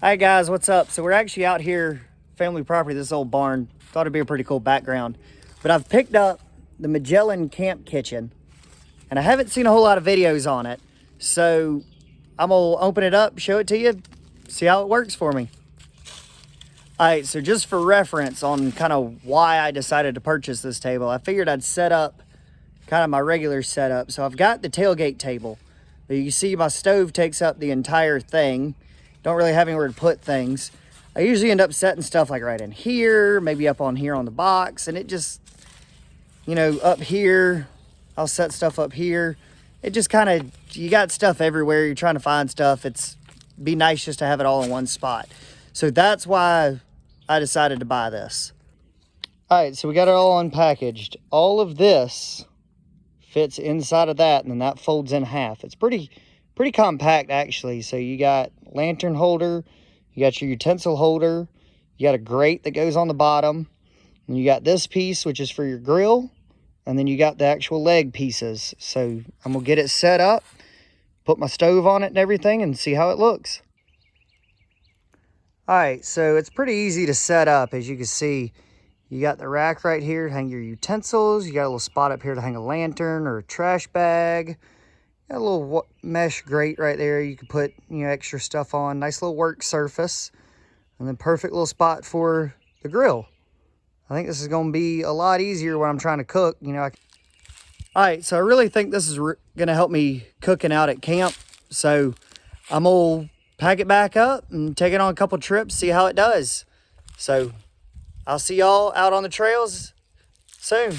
Hi guys, what's up? So we're actually out here, family property, this old barn. Thought it'd be a pretty cool background. But I've picked up the Magellan camp kitchen and I haven't seen a whole lot of videos on it. So I'm gonna open it up, show it to you, see how it works for me. All right, so just for reference on kind of why I decided to purchase this table, I figured I'd set up kind of my regular setup. So I've got the tailgate table. You see my stove takes up the entire thing. Don't really have anywhere to put things. I usually end up setting stuff like right in here, maybe up on here on the box, and it just, you know, up here, I'll set stuff up here. It just kind of, you got stuff everywhere, you're trying to find stuff. It's be nice just to have it all in one spot. So that's why I decided to buy this. All right, so we got it all unpackaged. All of this fits inside of that, and then that folds in half. It's pretty compact actually. So you got lantern holder, you got your utensil holder, you got a grate that goes on the bottom, and you got this piece which is for your grill, and then you got the actual leg pieces. So I'm gonna get it set up, put my stove on it and everything, and see how it looks. All right, so it's pretty easy to set up. As you can see, you got the rack right here to hang your utensils. You got a little spot up here to hang a lantern or a trash bag. Got a little mesh grate right there. You can put, you know, extra stuff on. Nice little work surface. And then perfect little spot for the grill. I think this is going to be a lot easier when I'm trying to cook. You know, all right, so I really think this is going to help me cooking out at camp. So I'm going to pack it back up and take it on a couple trips, see how it does. So I'll see y'all out on the trails soon.